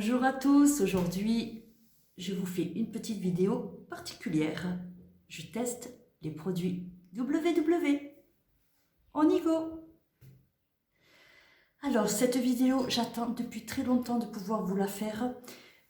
Bonjour à tous, aujourd'hui je vous fais une petite vidéo particulière. Je teste les produits WW. On y go! Alors cette vidéo, j'attends depuis très longtemps de pouvoir vous la faire.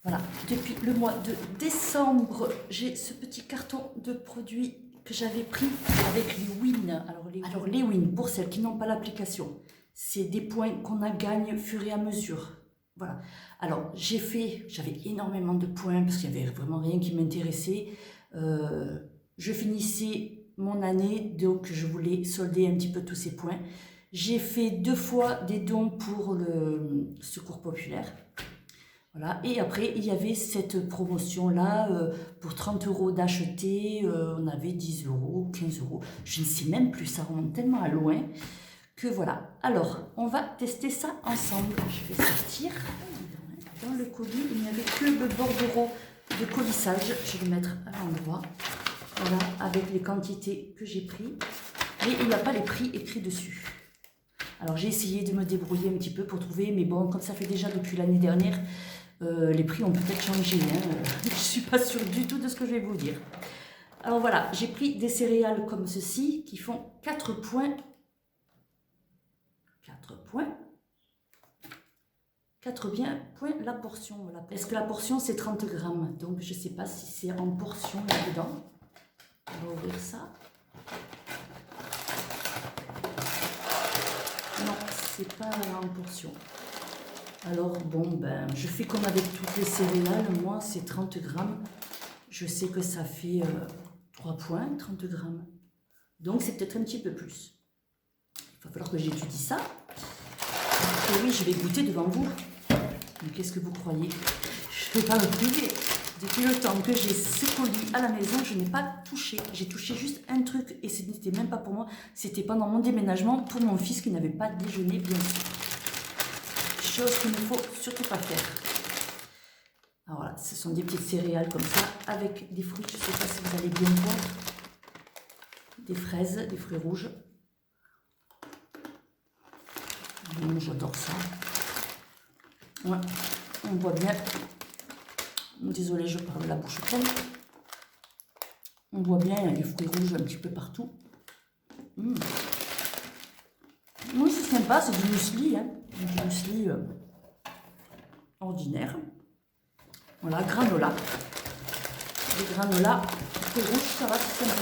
Voilà, depuis le mois de décembre, j'ai ce petit carton de produits que j'avais pris avec les Win. Alors les Win, pour celles qui n'ont pas l'application, c'est des points qu'on gagne au fur et à mesure. Voilà. Alors, j'avais énormément de points parce qu'il n'y avait vraiment rien qui m'intéressait. Je finissais mon année, donc je voulais solder un petit peu tous ces points. J'ai fait 2 fois des dons pour le Secours Populaire. Voilà. Et après, il y avait cette promotion-là, pour 30 € d'acheter, on avait 10 €, 15 €. Je ne sais même plus, ça remonte tellement à loin. Que voilà. Alors, on va tester ça ensemble. Je vais sortir. Dans le colis, il n'y avait que le bordereau de colissage. Je vais le mettre à l'endroit. Voilà, avec les quantités que j'ai pris. Mais il n'y a pas les prix écrits dessus. Alors, j'ai essayé de me débrouiller un petit peu pour trouver. Mais bon, comme ça fait déjà depuis l'année dernière, les prix ont peut-être changé. Je ne suis pas sûre du tout de ce que je vais vous dire. Alors voilà, j'ai pris des céréales comme ceci qui font 4 points. 4 points la portion. Est-ce que la portion c'est 30 grammes? Donc je ne sais pas si c'est en portion là-dedans. On va ouvrir ça. Non, c'est pas en portion. Alors bon, ben je fais comme avec toutes les céréales. Moi c'est 30 grammes. Je sais que ça fait 3 points, 30 grammes. Donc c'est peut-être un petit peu plus. Il va falloir que j'étudie ça. Et oui, je vais goûter devant vous. Mais qu'est-ce que vous croyez? Je ne vais pas me priver. Depuis le temps que j'ai ce colis à la maison, je n'ai pas touché. J'ai touché juste un truc et ce n'était même pas pour moi. C'était pendant mon déménagement pour mon fils qui n'avait pas déjeuné, bien sûr. Chose qu'il ne faut surtout pas faire. Alors voilà, ce sont des petites céréales comme ça, avec des fruits. Je ne sais pas si vous allez bien voir. Des fraises, des fruits rouges. J'adore ça. Ouais, on voit bien. Désolée, je parle la bouche pleine. On voit bien, il y a des fruits rouges un petit peu partout. Oui, c'est sympa, c'est du muesli. Du muesli ordinaire. Voilà, granola. Les granola, fruits rouges, ça va, c'est sympa.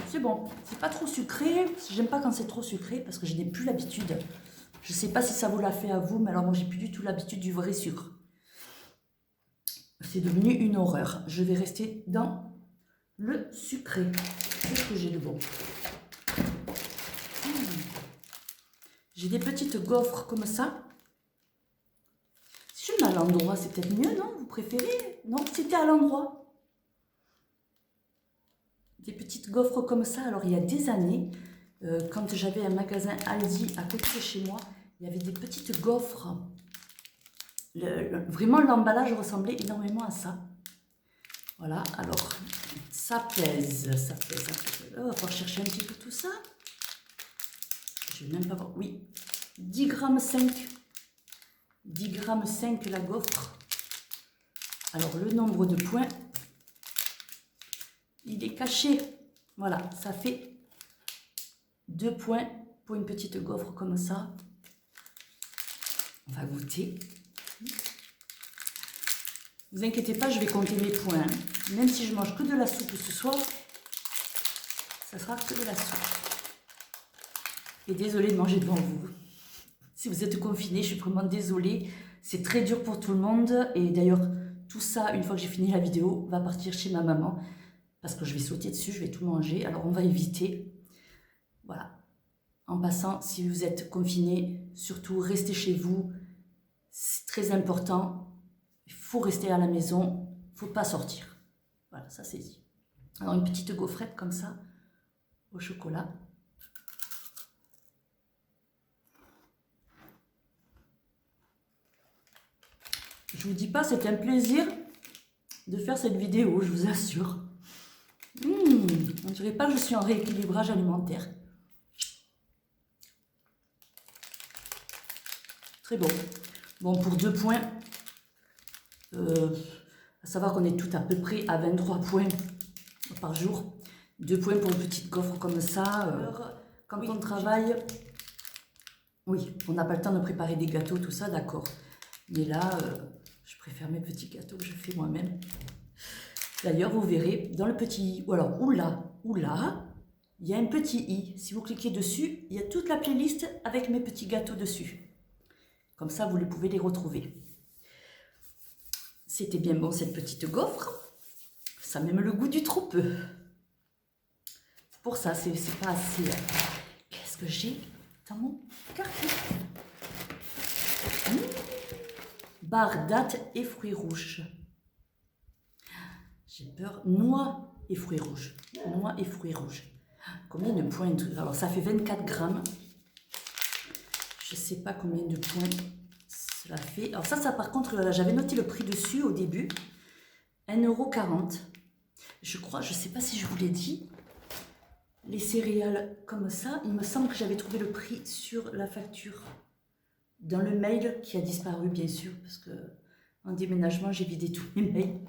C'est bon, c'est pas trop sucré. J'aime pas quand c'est trop sucré parce que je n'ai plus l'habitude. Je ne sais pas si ça vous l'a fait à vous, mais alors moi, j'ai plus du tout l'habitude du vrai sucre. C'est devenu une horreur. Je vais rester dans le sucré. Qu'est-ce que j'ai de bon? J'ai des petites gaufres comme ça. Si je le mets à l'endroit, c'est peut-être mieux, non? Vous préférez? Non, c'était à l'endroit. Des petites gaufres comme ça. Alors, il y a des années, quand j'avais un magasin Aldi à côté de chez moi, il y avait des petites gaufres. Vraiment, l'emballage ressemblait énormément à ça. Voilà, alors, ça pèse. On va pouvoir chercher un petit peu tout ça. Je ne vais même pas voir. Oui, 10,5 grammes. 10,5 grammes la gaufre. Alors, le nombre de points, il est caché. Voilà, ça fait 2 points pour une petite gaufre comme ça. On va goûter. Ne vous inquiétez pas, je vais compter mes points. Même si je mange que de la soupe ce soir, ça sera que de la soupe. Et désolée de manger devant vous. Si vous êtes confinés, je suis vraiment désolée. C'est très dur pour tout le monde. Et d'ailleurs, tout ça, une fois que j'ai fini la vidéo, va partir chez ma maman. Parce que je vais sauter dessus, je vais tout manger. Alors, on va éviter. Voilà. En passant, si vous êtes confinés, surtout restez chez vous. C'est très important. Il faut rester à la maison. Il ne faut pas sortir. Voilà, ça c'est dit. Alors, une petite gaufrette comme ça, au chocolat. Je vous dis pas, c'est un plaisir de faire cette vidéo, je vous assure. On dirait pas que je suis en rééquilibrage alimentaire. Très bon. Bon, pour 2 points, À savoir qu'on est tout à peu près à 23 points par jour. 2 points pour une petite gaufre comme ça. Quand on travaille, oui, on n'a pas le temps de préparer des gâteaux, tout ça, d'accord. Mais là, je préfère mes petits gâteaux que je fais moi-même. D'ailleurs, vous verrez, dans le petit i, ou alors, oula, il y a un petit i. Si vous cliquez dessus, il y a toute la playlist avec mes petits gâteaux dessus. Comme ça, vous pouvez les retrouver. C'était bien bon, cette petite gaufre. Ça a même le goût du trop peu. Pour ça, c'est pas assez... Qu'est-ce que j'ai dans mon carton? Barre dattes et fruits rouges. J'ai peur. Noix et fruits rouges. Noix et fruits rouges. Combien de points? Alors, ça fait 24 grammes. Je ne sais pas combien de points cela fait. Alors ça par contre, j'avais noté le prix dessus au début. 1,40 €. Je crois, je ne sais pas si je vous l'ai dit. Les céréales comme ça, il me semble que j'avais trouvé le prix sur la facture. Dans le mail qui a disparu, bien sûr, parce que en déménagement, j'ai vidé tous mes mails.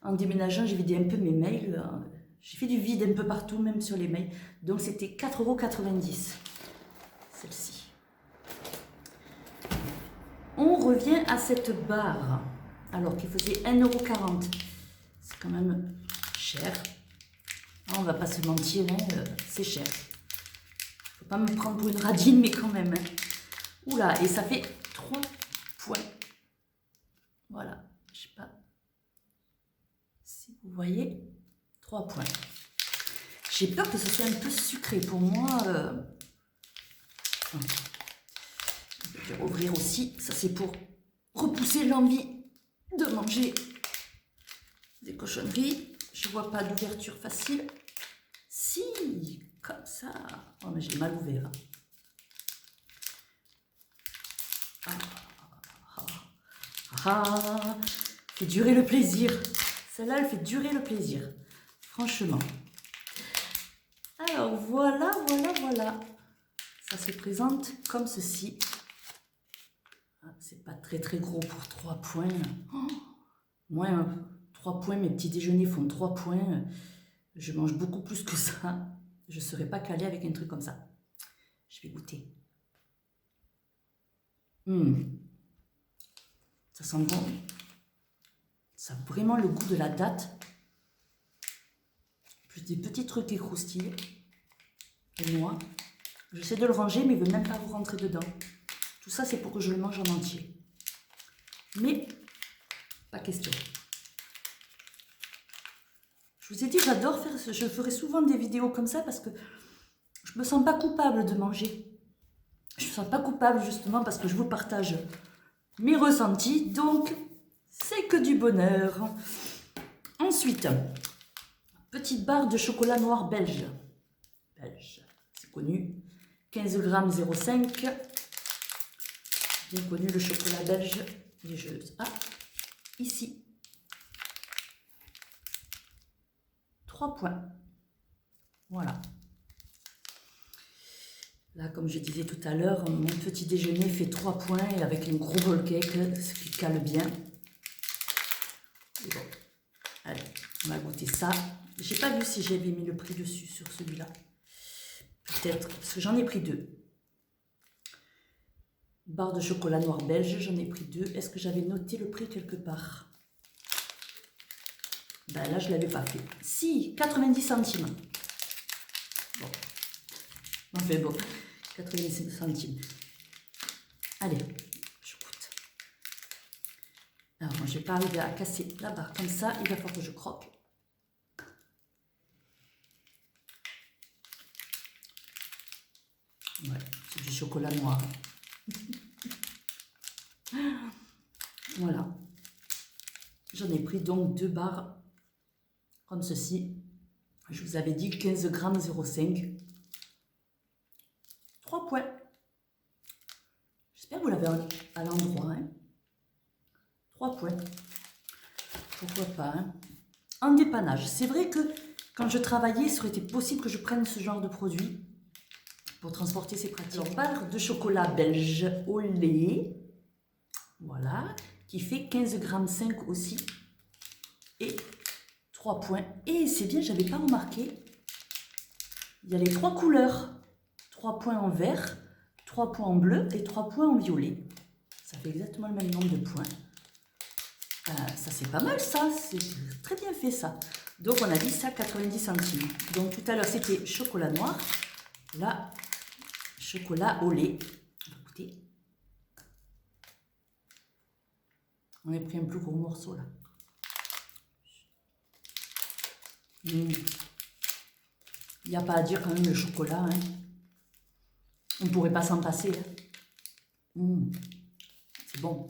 En déménageant, j'ai vidé un peu mes mails. J'ai fait du vide un peu partout, même sur les mails. Donc, c'était 4,90 €, celle-ci. On revient à cette barre, alors qu'il faisait 1,40 €. C'est quand même cher. On ne va pas se mentir, hein, c'est cher. Faut pas me prendre pour une radine, mais quand même. Hein. Oula, et ça fait 3 points. Voilà, je sais pas si vous voyez, 3 points. J'ai peur que ce soit un peu sucré pour moi. Je vais ouvrir aussi, ça c'est pour repousser l'envie de manger des cochonneries. Je vois pas d'ouverture facile. Si, comme ça. Oh, mais j'ai mal ouvert. Fait durer le plaisir. Celle-là, elle fait durer le plaisir. Franchement. Alors, voilà. Ça se présente comme ceci. C'est pas très gros pour 3 points. Oh, moins 3 points, mes petits déjeuners font 3 points. Je mange beaucoup plus que ça. Je ne serais pas calée avec un truc comme ça. Je vais goûter. Ça sent bon. Ça a vraiment le goût de la date. Plus des petits trucs qui croustillent. Et moi, j'essaie de le ranger, mais il ne veut même pas vous rentrer dedans. Tout ça, c'est pour que je le mange en entier. Mais, pas question. Je vous ai dit, j'adore faire ça. Je ferai souvent des vidéos comme ça parce que je me sens pas coupable de manger. Je me sens pas coupable justement parce que je vous partage mes ressentis. Donc, c'est que du bonheur. Ensuite, petite barre de chocolat noir belge. C'est connu. 15 grammes 0,5. Bien connu le chocolat belge. Ici. 3 points. Voilà. Là, comme je disais tout à l'heure, mon petit déjeuner fait 3 points et avec un gros bol cake, ce qui cale bien. Et bon, allez, on va goûter ça. J'ai pas vu si j'avais mis le prix dessus sur celui-là. Peut-être, parce que j'en ai pris 2. Barre de chocolat noir belge, j'en ai pris 2. Est-ce que j'avais noté le prix quelque part? Ben là, je ne l'avais pas fait. Si, 90 centimes. Bon. Enfin bon, 90 centimes. Allez, je goûte. Alors, moi, je ne vais pas arriver à casser la barre comme ça. Il va falloir que je croque. Ouais, c'est du chocolat noir. Voilà. J'en ai pris donc 2 barres comme ceci. Je vous avais dit 15 grammes 0,5. 3 points. J'espère que vous l'avez à l'endroit. Hein. 3 points. Pourquoi pas. Hein. En dépannage. C'est vrai que quand je travaillais, il aurait été possible que je prenne ce genre de produit pour transporter ces pratiques. Alors, barre de chocolat belge au lait. Voilà. qui fait 15,5 g aussi. Et 3 points. Et c'est bien, j'avais pas remarqué. Il y a les 3 couleurs. 3 points en vert, 3 points en bleu et 3 points en violet. Ça fait exactement le même nombre de points. Ça c'est pas mal ça, c'est très bien fait ça. Donc on a dit ça 90 centimes. Donc tout à l'heure c'était chocolat noir. Là, chocolat au lait. Écoutez. On a pris un plus gros morceau là. Il n'y a pas à dire quand même le chocolat. Hein. On ne pourrait pas s'en passer. Hein. C'est bon.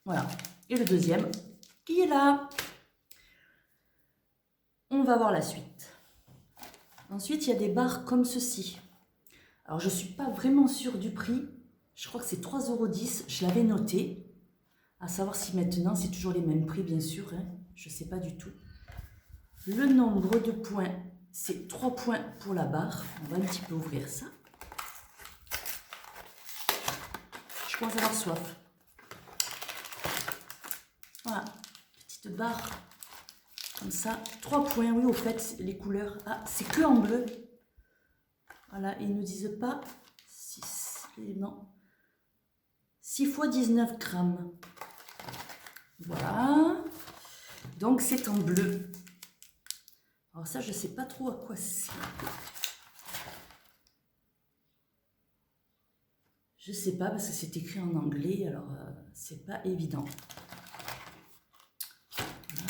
Voilà. Et le deuxième qui est là. On va voir la suite. Ensuite, il y a des barres comme ceci. Alors, je ne suis pas vraiment sûre du prix. Je crois que c'est 3,10 €. Je l'avais noté. À savoir si maintenant, c'est toujours les mêmes prix, bien sûr. Hein. Je ne sais pas du tout. Le nombre de points, c'est 3 points pour la barre. On va un petit peu ouvrir ça. Je commence à avoir soif. Voilà, petite barre. Comme ça. 3 points, oui, au fait, les couleurs. Ah, c'est que en bleu. Voilà, ils ne nous disent pas 6. Non. 6 fois 19 grammes. Voilà. Donc, c'est en bleu. Alors ça, je ne sais pas trop à quoi c'est. Je ne sais pas parce que c'est écrit en anglais, alors c'est pas évident.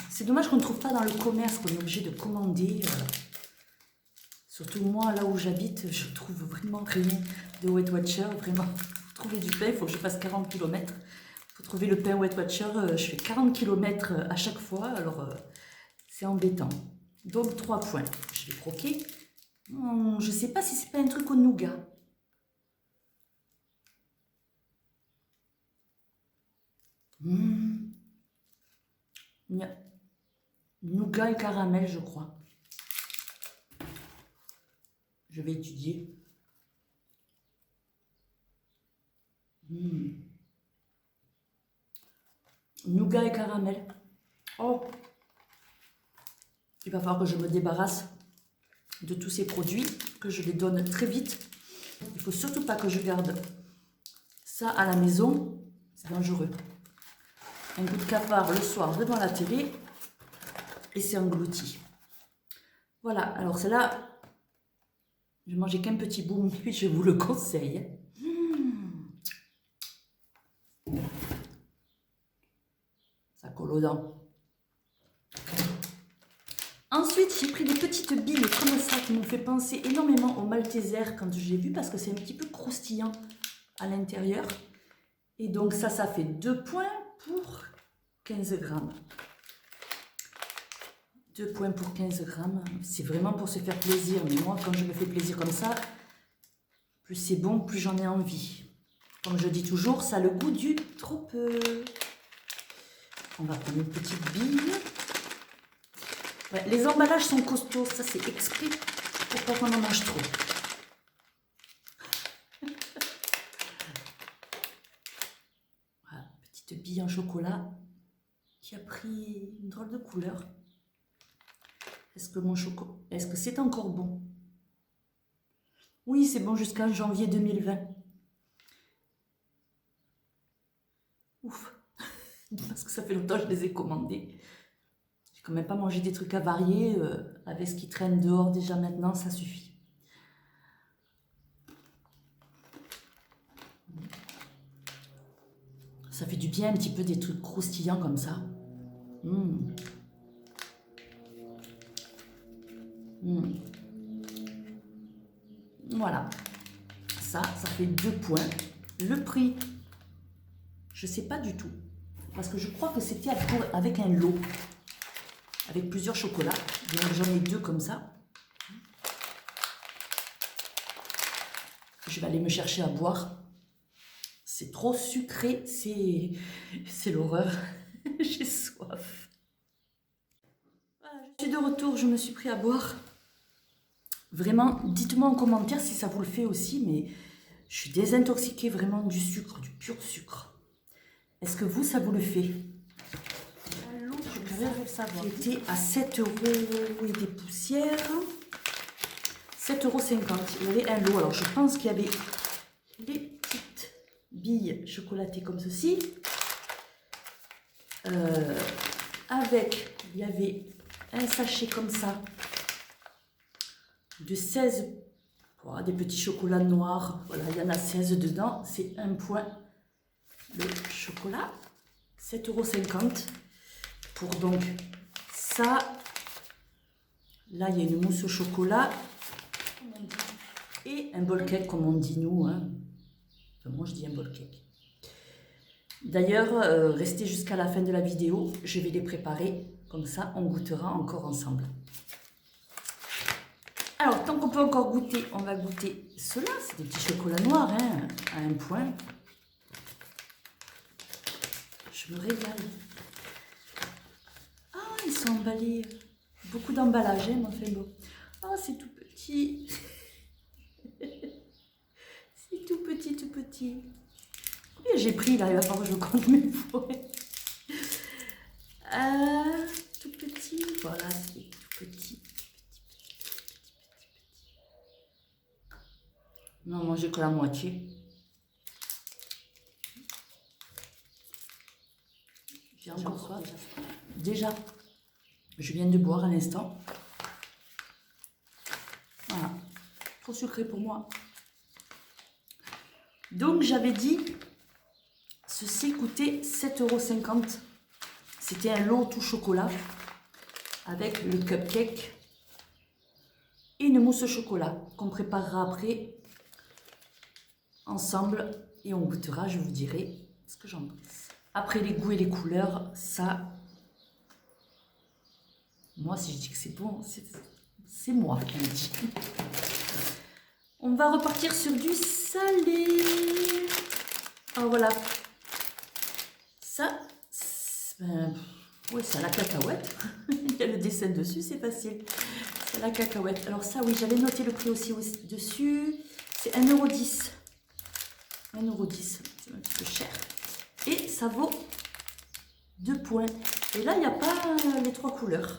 C'est dommage qu'on ne trouve pas dans le commerce, qu'on est obligé de commander. Surtout moi, là où j'habite, je trouve vraiment rien de Weight Watcher. Vraiment, pour trouver du pain, il faut que je fasse 40 km. Pour trouver le pain Weight Watcher, je fais 40 km à chaque fois, alors c'est embêtant. Donc 3 points. Je vais croquer. Je ne sais pas si c'est pas un truc au nougat. Nougat et caramel, je crois. Je vais étudier. Nougat et caramel. Oh! Il va falloir que je me débarrasse de tous ces produits, que je les donne très vite. Il ne faut surtout pas que je garde ça à la maison. C'est dangereux. Un goût de cafard le soir devant la télé et c'est englouti. Voilà, alors celle-là, je mangeais qu'un petit bout, mais je vous le conseille. Ça colle aux dents. Ensuite, j'ai pris des petites billes comme ça qui m'ont fait penser énormément au Malteser quand je l'ai vu parce que c'est un petit peu croustillant à l'intérieur. Et donc ça fait 2 points pour 15 grammes. 2 points pour 15 grammes. C'est vraiment pour se faire plaisir. Mais moi, quand je me fais plaisir comme ça, plus c'est bon, plus j'en ai envie. Comme je dis toujours, ça a le goût du trop peu. On va prendre une petite bille. Ouais, les emballages sont costauds. Ça, c'est exprès pour pas qu'on en mange trop. Voilà, petite bille en chocolat qui a pris une drôle de couleur. Est-ce que mon chocolat... Est-ce que c'est encore bon? Oui, c'est bon jusqu'en janvier 2020. Ouf. Parce que ça fait longtemps que je les ai commandés. J'ai quand même pas mangé des trucs avariés. Avec ce qui traîne dehors déjà maintenant, ça suffit. Ça fait du bien un petit peu des trucs croustillants comme ça. Voilà. Ça fait 2 points. Le prix, je sais pas du tout. Parce que je crois que c'était avec un lot. Avec plusieurs chocolats. Donc j'en ai 2 comme ça. Je vais aller me chercher à boire. C'est trop sucré. C'est l'horreur. J'ai soif. Voilà, je suis de retour. Je me suis pris à boire. Vraiment, dites-moi en commentaire si ça vous le fait aussi. Mais je suis désintoxiquée vraiment du sucre, du pur sucre. Est-ce que vous, ça vous le fait? Je vais savoir. Qui était à 7 € et des poussières. 7,50 €. Il y avait un lot. Alors, je pense qu'il y avait les petites billes chocolatées comme ceci. Avec, il y avait un sachet comme ça de 16, voilà, des petits chocolats noirs. Voilà, il y en a 16 dedans. C'est un point le chocolat. 7,50 € pour donc ça. Là, il y a une mousse au chocolat. Et un bol cake, comme on dit nous. Hein. Enfin, moi, je dis un bol cake. D'ailleurs, restez jusqu'à la fin de la vidéo. Je vais les préparer. Comme ça, on goûtera encore ensemble. Alors, tant qu'on peut encore goûter, on va goûter cela. C'est des petits chocolats noirs, hein, à un point. Je me régale. Ah, ils sont emballés. Beaucoup d'emballage, hein, mon fait beau. Ah, c'est tout petit. C'est tout petit, tout petit. Combien j'ai pris là? Il va falloir que je compte mes fois. Tout petit. Voilà, c'est tout petit. Non, moi j'ai que la moitié. J'ai encore soif. Déjà, je viens de boire à l'instant. Voilà. Trop sucré pour moi. Donc j'avais dit, ceci coûtait 7,50 €. C'était un lot tout chocolat avec le cupcake et une mousse au chocolat qu'on préparera après ensemble et on goûtera, je vous dirai ce que j'en pense. Après les goûts et les couleurs, ça, moi si je dis que c'est bon, c'est moi qui le dis. On va repartir sur du salé. Alors voilà. Ça, ouais, c'est à la cacahuète. Il y a le dessin dessus, c'est facile. C'est à la cacahuète. Alors ça, oui, j'avais noté le prix aussi dessus. C'est 1,10 €. 1,10 €. C'est un petit peu cher. Et ça vaut 2 points. Et là, il n'y a pas les 3 couleurs.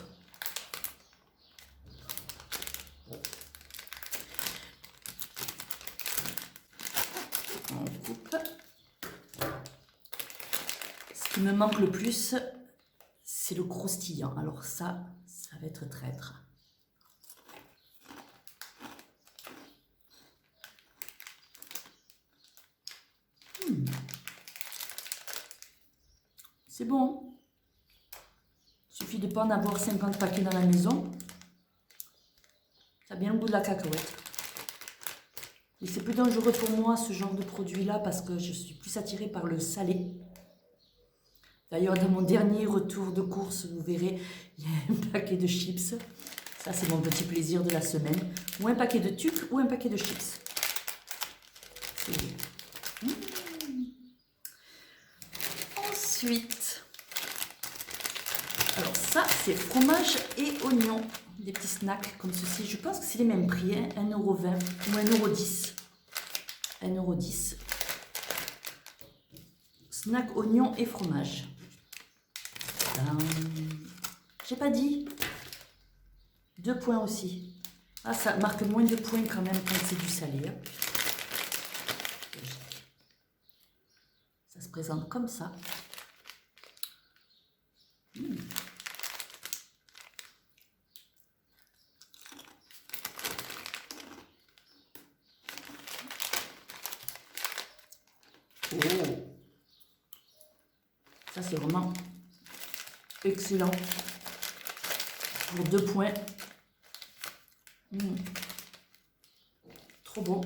On coupe. Ce qui me manque le plus, c'est le croustillant. Alors ça va être traître. C'est bon. Il suffit de ne pas en avoir 50 paquets dans la maison. Ça a bien le goût de la cacahuète. Et c'est plus dangereux pour moi ce genre de produit-là parce que je suis plus attirée par le salé. D'ailleurs, dans mon dernier retour de course, vous verrez, il y a un paquet de chips. Ça, c'est mon petit plaisir de la semaine. Ou un paquet de tucs ou un paquet de chips. Ensuite, alors ça, c'est fromage et oignon. Des petits snacks comme ceci. Je pense que c'est les mêmes prix, hein, 1,20 € ou 1,10 €. 1,10 €. Snack, oignon et fromage. J'ai pas dit. 2 points aussi. Ah, ça marque moins de points quand même quand c'est du salé. Hein. Ça se présente comme ça. Oh. Ça, c'est vraiment excellent. Pour 2 points. Trop bon.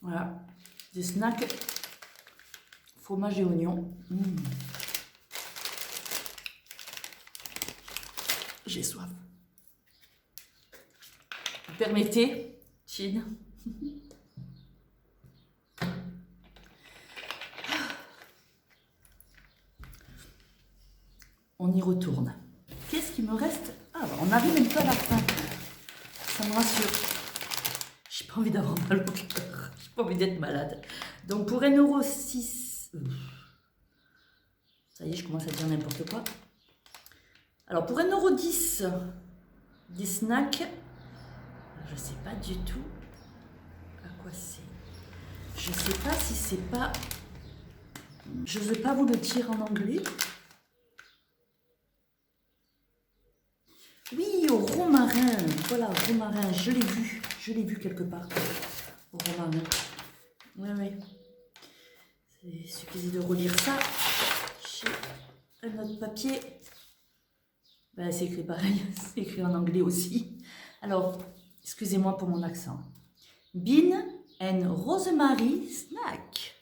Voilà. Des snacks. Fromage et oignon. J'ai soif. Vous permettez, Chine? On y retourne. Qu'est-ce qui me reste? Ah, on arrive un peu à la fin. Ça me rassure. J'ai pas envie d'avoir mal au cœur. J'ai pas envie d'être malade. Donc pour 1,06 €, ça y est, je commence à dire n'importe quoi. Alors pour 1,10 € des snacks, je sais pas du tout à quoi c'est. Je sais pas si c'est pas... Je ne vais pas vous le dire en anglais. Oui, au romarin. Voilà, romarin, je l'ai vu. Je l'ai vu quelque part. Au romarin. Oui, oui. Il suffisait de relire ça. J'ai un autre papier. Ben, c'est écrit pareil. C'est écrit en anglais aussi. Alors, excusez-moi pour mon accent. Bean and rosemary snack.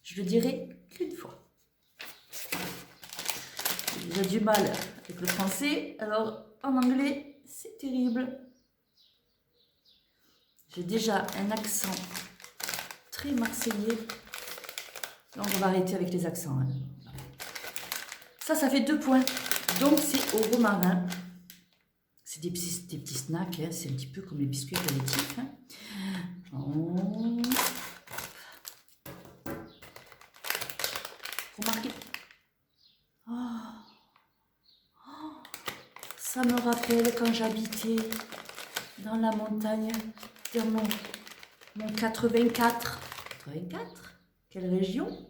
Je le dirai qu'une fois. J'ai déjà du mal avec le français, alors en anglais, c'est terrible. J'ai déjà un accent très marseillais. Donc on va arrêter avec les accents. Hein. Ça fait 2 points. Donc c'est au romarin. C'est des petits snacks, hein. C'est un petit peu comme les biscuits apéritifs. Hein. Oh. Remarquez. Ça me rappelle quand j'habitais dans la montagne, dans mon 84. 84 ? Quelle région ?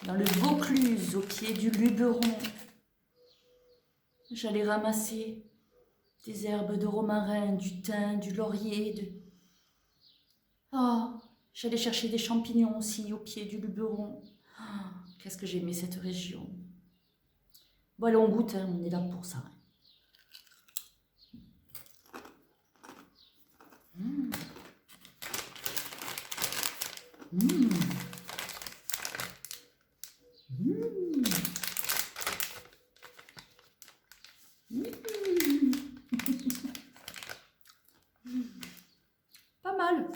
Dans le Vaucluse, au pied du Luberon. J'allais ramasser des herbes de romarin, du thym, du laurier. J'allais chercher des champignons aussi au pied du Luberon. Qu'est-ce que j'aimais cette région. Bon, allez, on goûte, hein, on est là pour ça. Mmh. Mmh. Mmh. Mmh. Pas mal.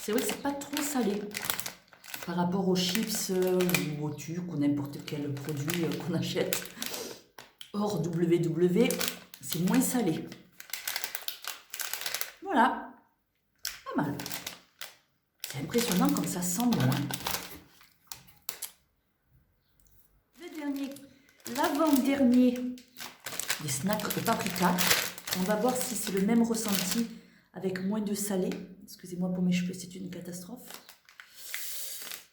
C'est vrai que c'est pas trop salé par rapport aux chips ou au tuc ou n'importe quel produit qu'on achète. Hors WW, c'est moins salé. Voilà, pas mal. C'est impressionnant comme ça sent bon. Hein. Le dernier, l'avant-dernier des snacks au paprika. On va voir si c'est le même ressenti avec moins de salé. Excusez-moi pour mes cheveux, c'est une catastrophe.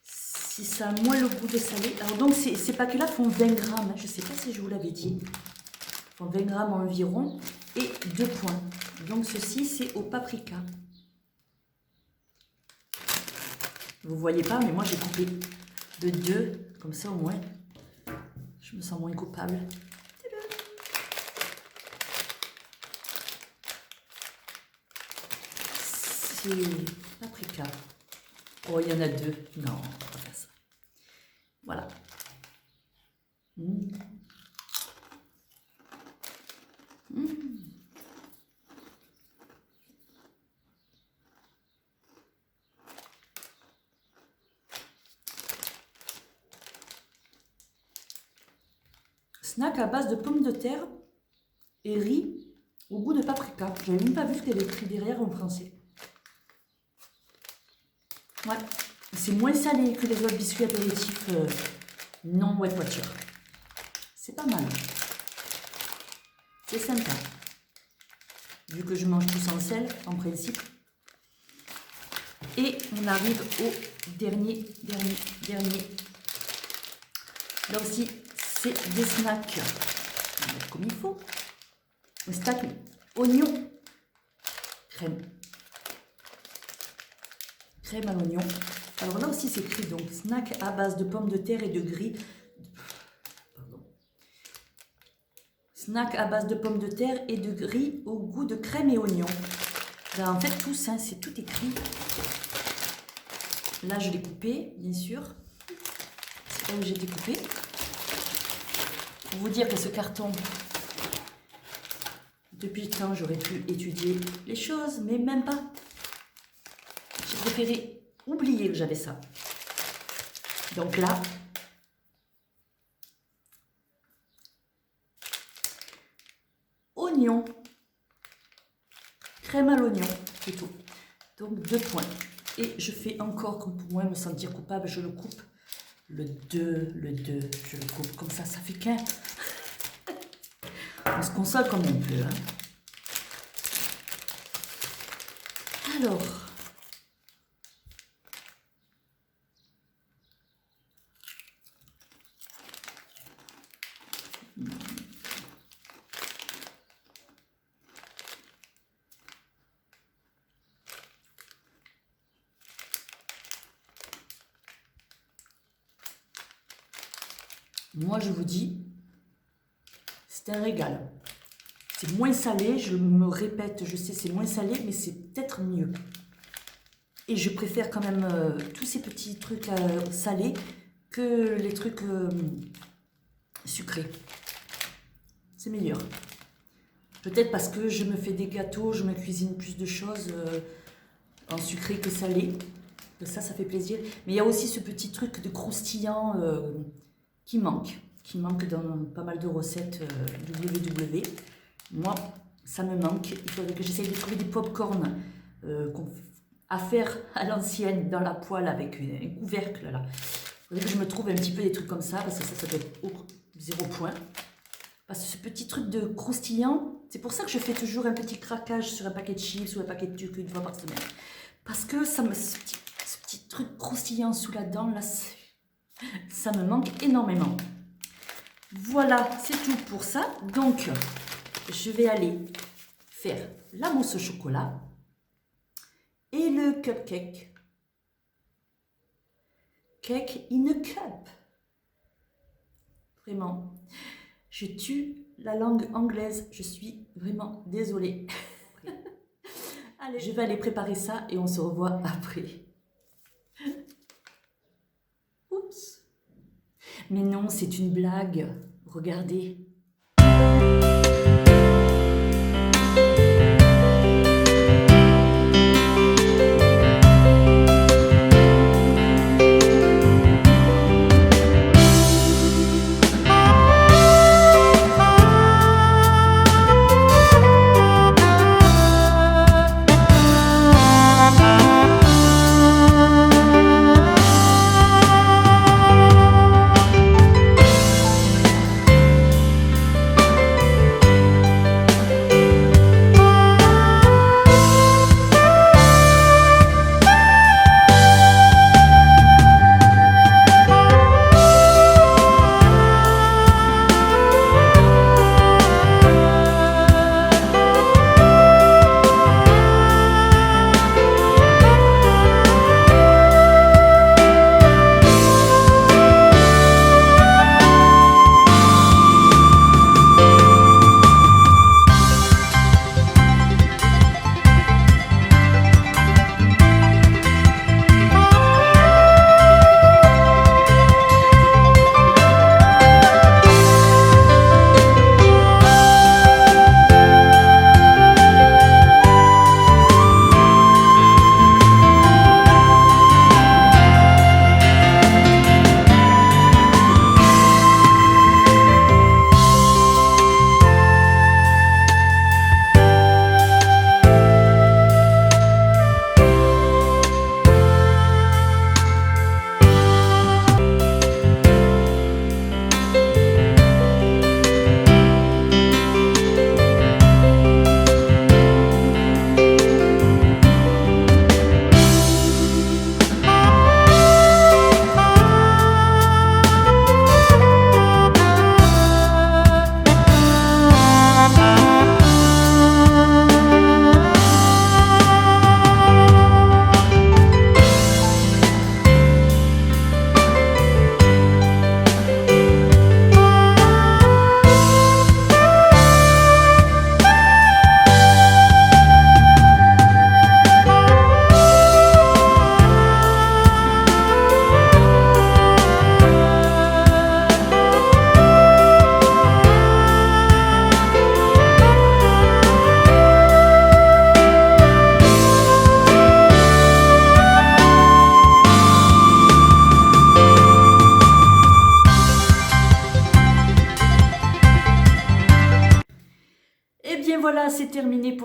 Si ça a moins le goût de salé. Alors donc ces paquets-là font 20 grammes. Je ne sais pas si je vous l'avais dit. Ils font 20 grammes environ et 2 points. Donc ceci c'est au paprika. Vous ne voyez pas, mais moi j'ai coupé de 2. Comme ça au moins, je me sens moins coupable. C'est paprika. Oh, il y en a 2. Non, on va pas faire ça. Voilà. Mmh. Mmh. Snack à base de pommes de terre et riz au goût de paprika. Je n'avais même pas vu ce qu'il y avait écrit derrière en français. Ouais, c'est moins salé que les autres biscuits apéritifs non White Watcher. C'est pas mal. C'est sympa. Vu que je mange tout sans sel, en principe. Et on arrive au dernier. Là aussi, c'est des snacks. On va mettre comme il faut. Un snack oignon crème. Crème à l'oignon. Alors là aussi, c'est écrit donc snack à base de pommes de terre et de gris. Pardon. Snack à base de pommes de terre et de gris au goût de crème et oignon. Là, en fait, tout ça, c'est tout écrit. Là, je l'ai coupé, bien sûr. C'est là où j'ai découpé. Pour vous dire que ce carton, depuis le temps, j'aurais pu étudier les choses, mais même pas. J'ai préféré oublier que j'avais ça. Donc là, oignon, crème à l'oignon, c'est tout. Donc 2 points. Et je fais encore, comme pour moi me sentir coupable, je le coupe. Le 2, je le coupe comme ça fait qu'un. On se console comme on peut. Hein. Alors, moi je vous dis, c'est un régal. C'est moins salé, je me répète, je sais c'est moins salé, mais c'est peut-être mieux. Et je préfère quand même tous ces petits trucs salés que les trucs sucrés. C'est meilleur. Peut-être parce que je me fais des gâteaux, je me cuisine plus de choses en sucré que salé. Ça fait plaisir. Mais il y a aussi ce petit truc de croustillant qui manque dans pas mal de recettes WW. Moi, ça me manque. Il faudrait que j'essaye de trouver des pop-corn à faire à l'ancienne dans la poêle avec un couvercle là. Il faudrait que je me trouve un petit peu des trucs comme ça parce que ça doit être 0 point. Parce que ce petit truc de croustillant, c'est pour ça que je fais toujours un petit craquage sur un paquet de chips ou un paquet de trucs une fois par semaine. Parce que ce petit truc croustillant sous la dent là, ça me manque énormément. Voilà, c'est tout pour ça. Donc, je vais aller faire la mousse au chocolat et le cupcake. Cake in a cup. Vraiment. Je tue la langue anglaise. Je suis vraiment désolée. Allez, je vais aller préparer ça et on se revoit après. Oups. Mais non, c'est une blague. Regardez.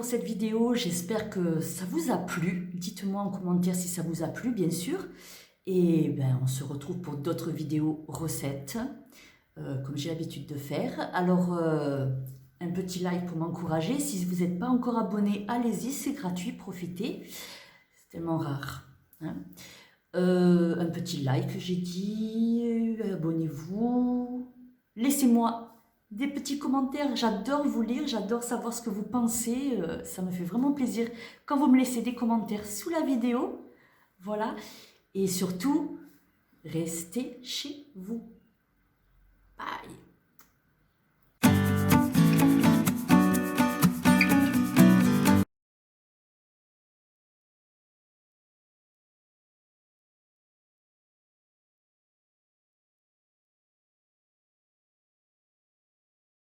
cette vidéo, j'espère que ça vous a plu. Dites-moi en commentaire si ça vous a plu, bien sûr. Et ben, on se retrouve pour d'autres vidéos recettes, comme j'ai l'habitude de faire. Alors, un petit like pour m'encourager. Si vous n'êtes pas encore abonné, allez-y, c'est gratuit, profitez. C'est tellement rare. Hein. Un petit like, j'ai dit. Abonnez-vous. Laissez-moi des petits commentaires. J'adore vous lire, j'adore savoir ce que vous pensez. Ça me fait vraiment plaisir quand vous me laissez des commentaires sous la vidéo. Voilà. Et surtout, restez chez vous. Bye.